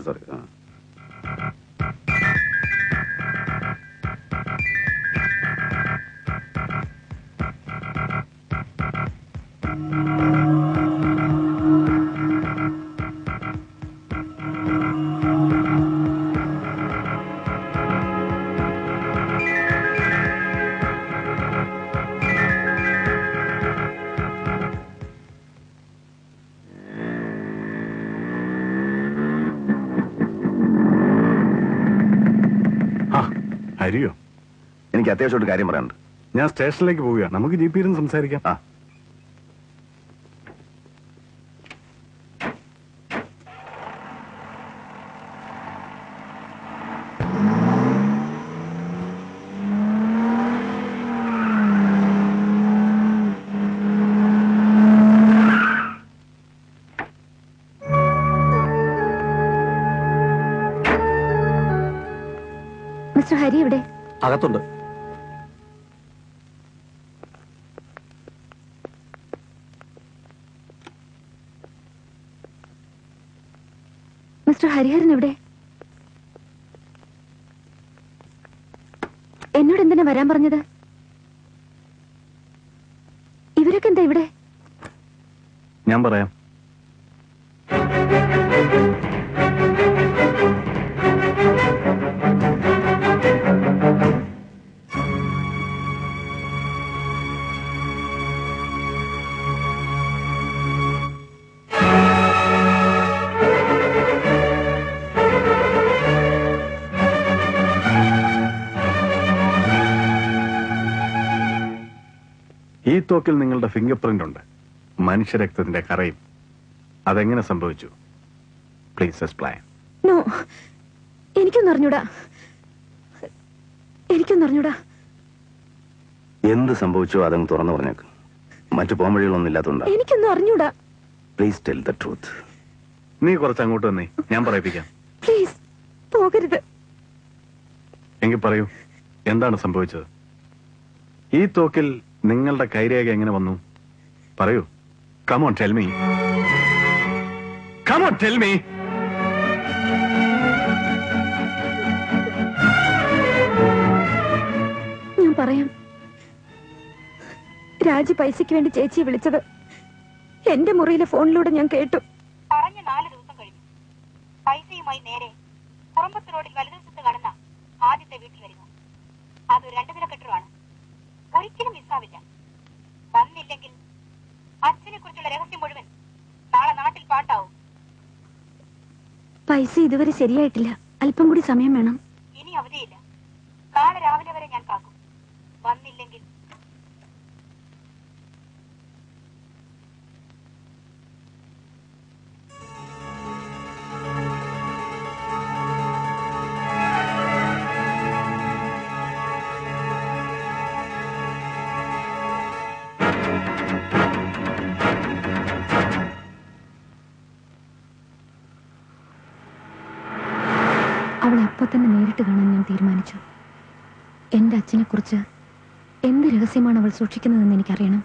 Sorry. ഹരിയോ, എനിക്ക് അത്യാവശ്യമായിട്ട് കാര്യം പറയാനുണ്ട്. ഞാൻ സ്റ്റേഷനിലേക്ക് പോവുക. നമുക്ക് ജീപ്പിൽ ഇരുന്ന് സംസാരിക്കാം. മിസ്റ്റർ ഹരി എവിടെ? അകത്തുണ്ട്. മിസ്റ്റർ ഹരിഹരൻ എവിടെ? എന്നോട് എന്തിനാ വരാൻ പറഞ്ഞത്? ഇവരൊക്കെ എന്താ ഇവിടെ? ഞാൻ പറയാം. ഈ തോക്കിൽ നിങ്ങളുടെ ഫിംഗർ പ്രിന്റ് ഉണ്ട്, മനുഷ്യരക്തത്തിന്റെ കറയും. അതെങ്ങനെ സംഭവിച്ചു? Please explain. നോ, എനിക്കൊന്നും അറിഞ്ഞൂടാ. എന്ത് സംഭവിച്ചോ അതങ്ങ് തുറന്നു പറഞ്ഞേക്ക്. മറ്റു പോകാൻ വഴികളൊന്നും ഇല്ലാത്തതുകൊണ്ടാ. എനിക്കൊന്നും അറിഞ്ഞൂടാ. Please tell the truth. നീ കുറച്ച് അങ്ങോട്ട് വന്നേ, ഞാൻ പറയിപ്പിക്കാം. പ്ലീസ് പോകരുത്. എങ്കിൽ പറയൂ, എന്താണ് സംഭവിച്ചത്? ഈ തോക്കിൽ നിങ്ങളുടെ കൈരേഖ എങ്ങനെ വന്നു? പറയൂ. Come on, tell me. Come on, tell me. ഞാൻ പറയാം. രാജി പൈസയ്ക്ക് വേണ്ടി ചേച്ചിയെ വിളിച്ചത് എന്റെ മുറിയിലെ ഫോണിലൂടെ ഞാൻ കേട്ടു. പറഞ്ഞ 4 ദിവസം കഴിഞ്ഞു. പൈസയുമായി നേരെ പുറമ്പത്ത് റോഡിൽ വലതുവശത്ത് കാണുന്ന ആദ്യത്തെ വീട്ടിൽ വരിക. അതൊരു 2 നില കെട്ടിടമാണ്. ഒരിക്കലും മിസ്സാവില്ല. വന്നില്ലെങ്കിൽ അച്ഛനെ കുറിച്ചുള്ള രഹസ്യം മുഴുവൻ നാളെ നാട്ടിൽ പാട്ടാവും. പൈസ ഇതുവരെ ശരിയായിട്ടില്ല. അല്പം കൂടി സമയം വേണം. ഇനി അവധിയില്ല. നാളെ രാവിലെ വരെ ഞാൻ കാക്കും. വന്നില്ലെങ്കിൽ അവളെ അപ്പൊ തന്നെ നേരിട്ട് കാണാൻ ഞാൻ തീരുമാനിച്ചു. എന്റെ അച്ഛനെ കുറിച്ച് എന്ത് രഹസ്യമാണ് അവൾ സൂക്ഷിക്കുന്നതെന്ന് എനിക്കറിയണം.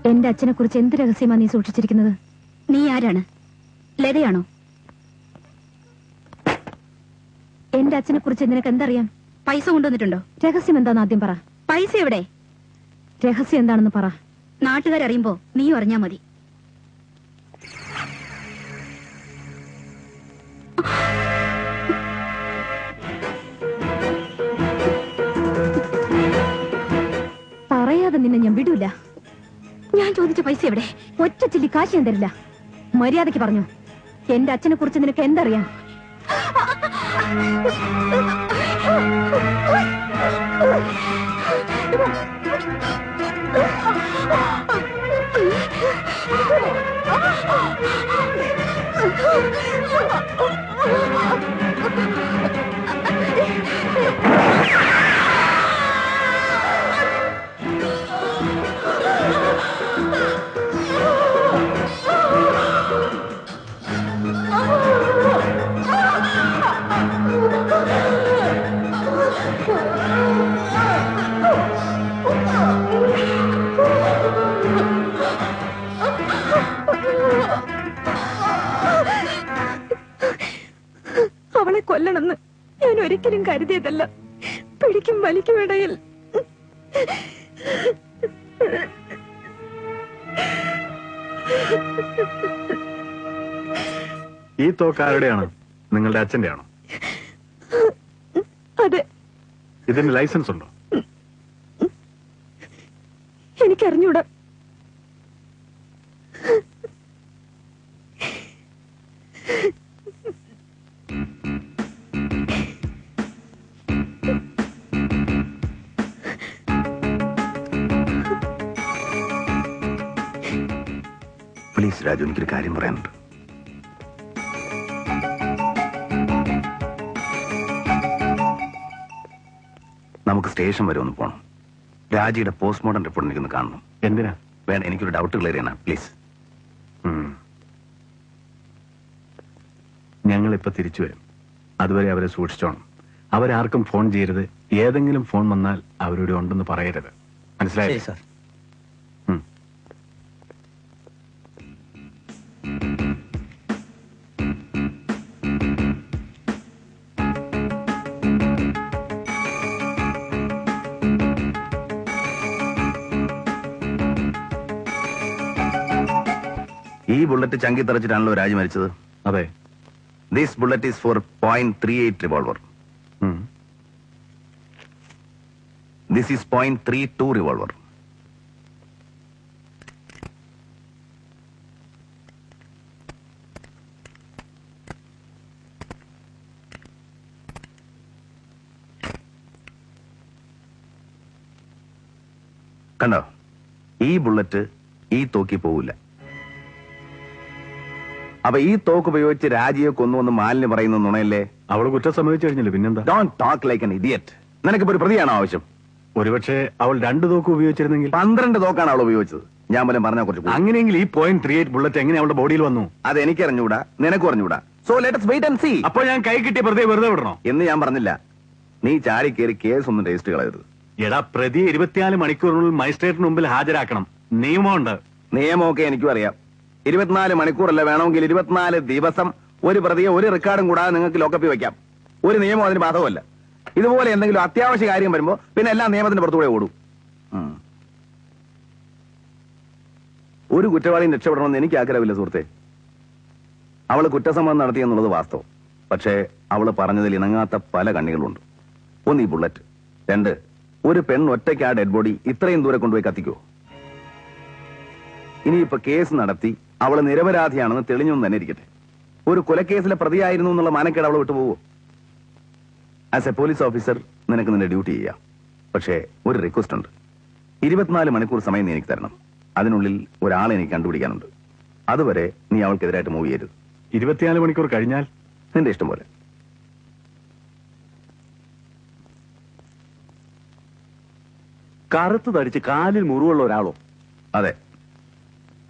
എന്റെ അച്ഛനെ കുറിച്ച് എന്ത് രഹസ്യമാണ് നീ സൂക്ഷിച്ചിരിക്കുന്നത്? നീ ആരാണ്? ലതയാണോ? എന്റെ അച്ഛനെ കുറിച്ച് നിനക്ക് എന്തറിയാം? പൈസ കൊണ്ടുവന്നിട്ടുണ്ടോ? രഹസ്യം എന്താന്ന് ആദ്യം പറ. പൈസ എവിടെ? രഹസ്യം എന്താണെന്ന് പറ. നാട്ടുകാരറിയുമ്പോ നീ അറിഞ്ഞാ മതി. നിന്നെ ഞാൻ വിടൂല. ഞാൻ ചോദിച്ച പൈസ എവിടെ? ഒറ്റ ചില്ലി കാശ് ഞാൻ തരില്ല. മര്യാദയ്ക്ക് പറഞ്ഞു. എന്റെ അച്ഛനെ കുറിച്ച് നിനക്ക് എന്തറിയാം? അവളെ കൊല്ലണമെന്ന് ഞാൻ ഒരിക്കലും കരുതിയതല്ല. പിടിക്കും വലിക്കും ഇടയിൽ ഈ തോക്കാരുടെയാണ്? നിങ്ങളുടെ അച്ഛന്റെ ആണോ? അതെ. ഇതിന് ലൈസൻസ് ഉണ്ടോ? എനിക്കറിഞ്ഞൂടാ. പ്ലീസ് രാജു, എനിക്കൊരു കാര്യം പറയാനുണ്ട്. നമുക്ക് സ്റ്റേഷൻ വരെ ഒന്ന് പോകണം. രാജിയുടെ പോസ്റ്റ്മോർട്ടം റിപ്പോർട്ട് എനിക്കൊന്ന് കാണണം. എന്തിനാ? വേണ്ട, എനിക്കൊരു ഡൗട്ട് ക്ലിയർ ചെയ്യണം പ്ലീസ്. ഞങ്ങളിപ്പോ തിരിച്ചു വരും. അതുവരെ അവരെ സൂക്ഷിച്ചോണം. അവരാർക്കും ഫോൺ ചെയ്യരുത്. ഏതെങ്കിലും ഫോൺ വന്നാൽ അവരോട് ഉണ്ടെന്ന് പറയരുത്. മനസ്സിലായി സാർ? ഈ ബുള്ളറ്റ് ചങ്കി തെറിച്ചിട്ടാണല്ലോ രാജി മരിച്ചത്. അതെ. This bullet is for .38 revolver. This is .32 revolver. കണ്ടോ? ഈ ബുള്ളറ്റ് ഈ തോക്കി പോവില്ല. അപ്പൊ ഈ തോക്ക് ഉപയോഗിച്ച് രാജിയെ കൊന്നുവന്ന് മാലിന് പറയുന്ന നുണയല്ലേ? അവള് കുറ്റം സമ്മതിച്ചു കഴിഞ്ഞില്ലേ, പിന്നെന്താ? Don't talk like an idiot. നിനക്കിപ്പോ ഒരു പ്രതിയാണോ ആവശ്യം? ഒരുപക്ഷെ അവൾ 2 തോക്ക് ഉപയോഗിച്ചിരുന്നെങ്കിൽ. 12 തോക്കാണ് അവൾ ഉപയോഗിച്ചത്. ഞാൻ പോലും പറഞ്ഞാൽ കുറച്ച്. അങ്ങനെയെങ്കിൽ ഈ .38 ബുള്ളറ്റ് എങ്ങനെ അവളുടെ ബോഡിയിൽ വന്നു? അത് എനിക്ക് അറിഞ്ഞൂടാ, നിനക്ക് അറിഞ്ഞൂടാ. So let us wait and see. അപ്പൊ ഞാൻ കൈ കിട്ടിയ പ്രതിയെ വെറുതെ വിടണോ എന്ന് ഞാൻ പറഞ്ഞില്ല. നീ ചാടി കയറി കേസ് ഒന്നും രജിസ്റ്റർ കളയരുത്. എടാ, പ്രതിയെ 24 മണിക്കൂറിനുള്ളിൽ മജിസ്ട്രേറ്റിന് മുമ്പിൽ ഹാജരാക്കണം. നിയമമുണ്ട്. നിയമമൊക്കെ എനിക്കും അറിയാം. 24 മണിക്കൂറല്ല, വേണമെങ്കിൽ 24 ദിവസം ഒരു പ്രതിയെ ഒരു റെക്കോർഡും കൂടാതെ നിങ്ങൾക്ക് ലോക്കപ്പിൽ വെക്കാം. ഒരു നിയമം അതിന് ബാധകമല്ല. ഇതുപോലെ എന്തെങ്കിലും അത്യാവശ്യ കാര്യം വരുമ്പോ പിന്നെ എല്ലാം നിയമത്തിന് പുറത്തുകൂടെ ഓടും. ഒരു കുറ്റവാളിയും രക്ഷപ്പെടണമെന്ന് എനിക്ക് ആഗ്രഹമില്ല സുഹൃത്തെ. അവള് കുറ്റസമ്മതം നടത്തിയെന്നുള്ളത് വാസ്തവം. പക്ഷേ അവള് പറഞ്ഞതിൽ ഇണങ്ങാത്ത പല കണ്ണികളുണ്ട്. ഒന്ന്, ഈ ബുള്ളറ്റ്. 2, ഒരു ഒറ്റയ്ക്ക് ആ ഡെഡ് ബോഡി ഇത്രയും ദൂരെ കൊണ്ടുപോയി കത്തിക്കോ? ഇനിയിപ്പോ കേസ് നടത്തി അവള് നിരപരാധിയാണെന്ന് തെളിഞ്ഞൊന്നും തന്നെ ഇരിക്കട്ടെ. ഒരു കൊലക്കേസിലെ പ്രതിയായിരുന്നു എന്നുള്ള മാനക്കേട് അവളെ വിട്ടുപോകുമോ? ആസ് എ പോലീസ് ഓഫീസർ നിനക്ക് നിന്റെ ഡ്യൂട്ടി ചെയ്യാം. പക്ഷേ ഒരു റിക്വസ്റ്റ് ഉണ്ട്. 24 മണിക്കൂർ സമയം നീ എനിക്ക് തരണം. അതിനുള്ളിൽ ഒരാളെ എനിക്ക് കണ്ടുപിടിക്കാനുണ്ട്. അതുവരെ നീ അവൾക്കെതിരായിട്ട് മൂവ് ചെയ്യരുത്. 24 മണിക്കൂർ കഴിഞ്ഞാൽ നിന്റെ ഇഷ്ടം പോലെ. കറുത്ത് തടിച്ച് കാലിൽ മുറിവുള്ള ഒരാളോ? അതെ.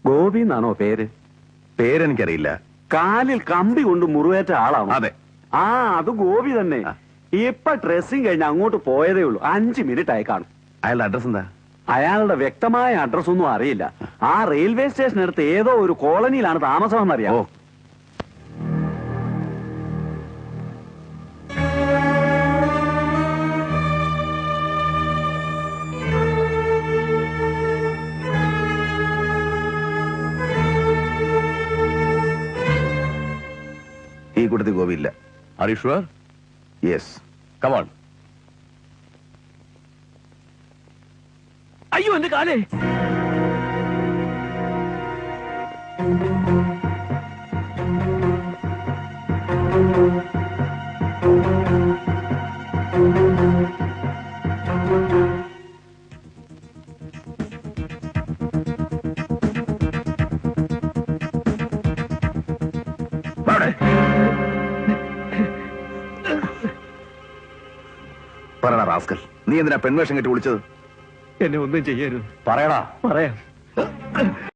ഗോപി എന്നാണോ പേര്? പേരെനിക്കറിയില്ല. കാലിൽ കമ്പി കൊണ്ട് മുറിവേറ്റ ആളാണോ? അതെ. ആ, അത് ഗോപി തന്നെ. ഇപ്പൊ ഡ്രസ്സിംഗ് കഴിഞ്ഞ് അങ്ങോട്ട് പോയതേ ഉള്ളൂ. 5 മിനിറ്റ് ആയി കാണും. അയാളുടെ അഡ്രസ് എന്താ? അയാളുടെ വ്യക്തമായ അഡ്രസ് ഒന്നും അറിയില്ല. ആ റെയിൽവേ സ്റ്റേഷനടുത്ത് ഏതോ ഒരു കോളനിയിലാണ് താമസമെന്നറിയാം. ഈ കൂട്ടത്തിൽ ഗോപിയില്ല. Are you sure? Yes. Come on. അയ്യോ എന്റെ കാലേ. പറയടാ റാസ്കൽ, നീ എന്തിനാ പെൺവേഷം കെട്ടി വിളിച്ചത്? എന്നെ ഒന്നും ചെയ്യരുത്. പറയടാ. പറയാം.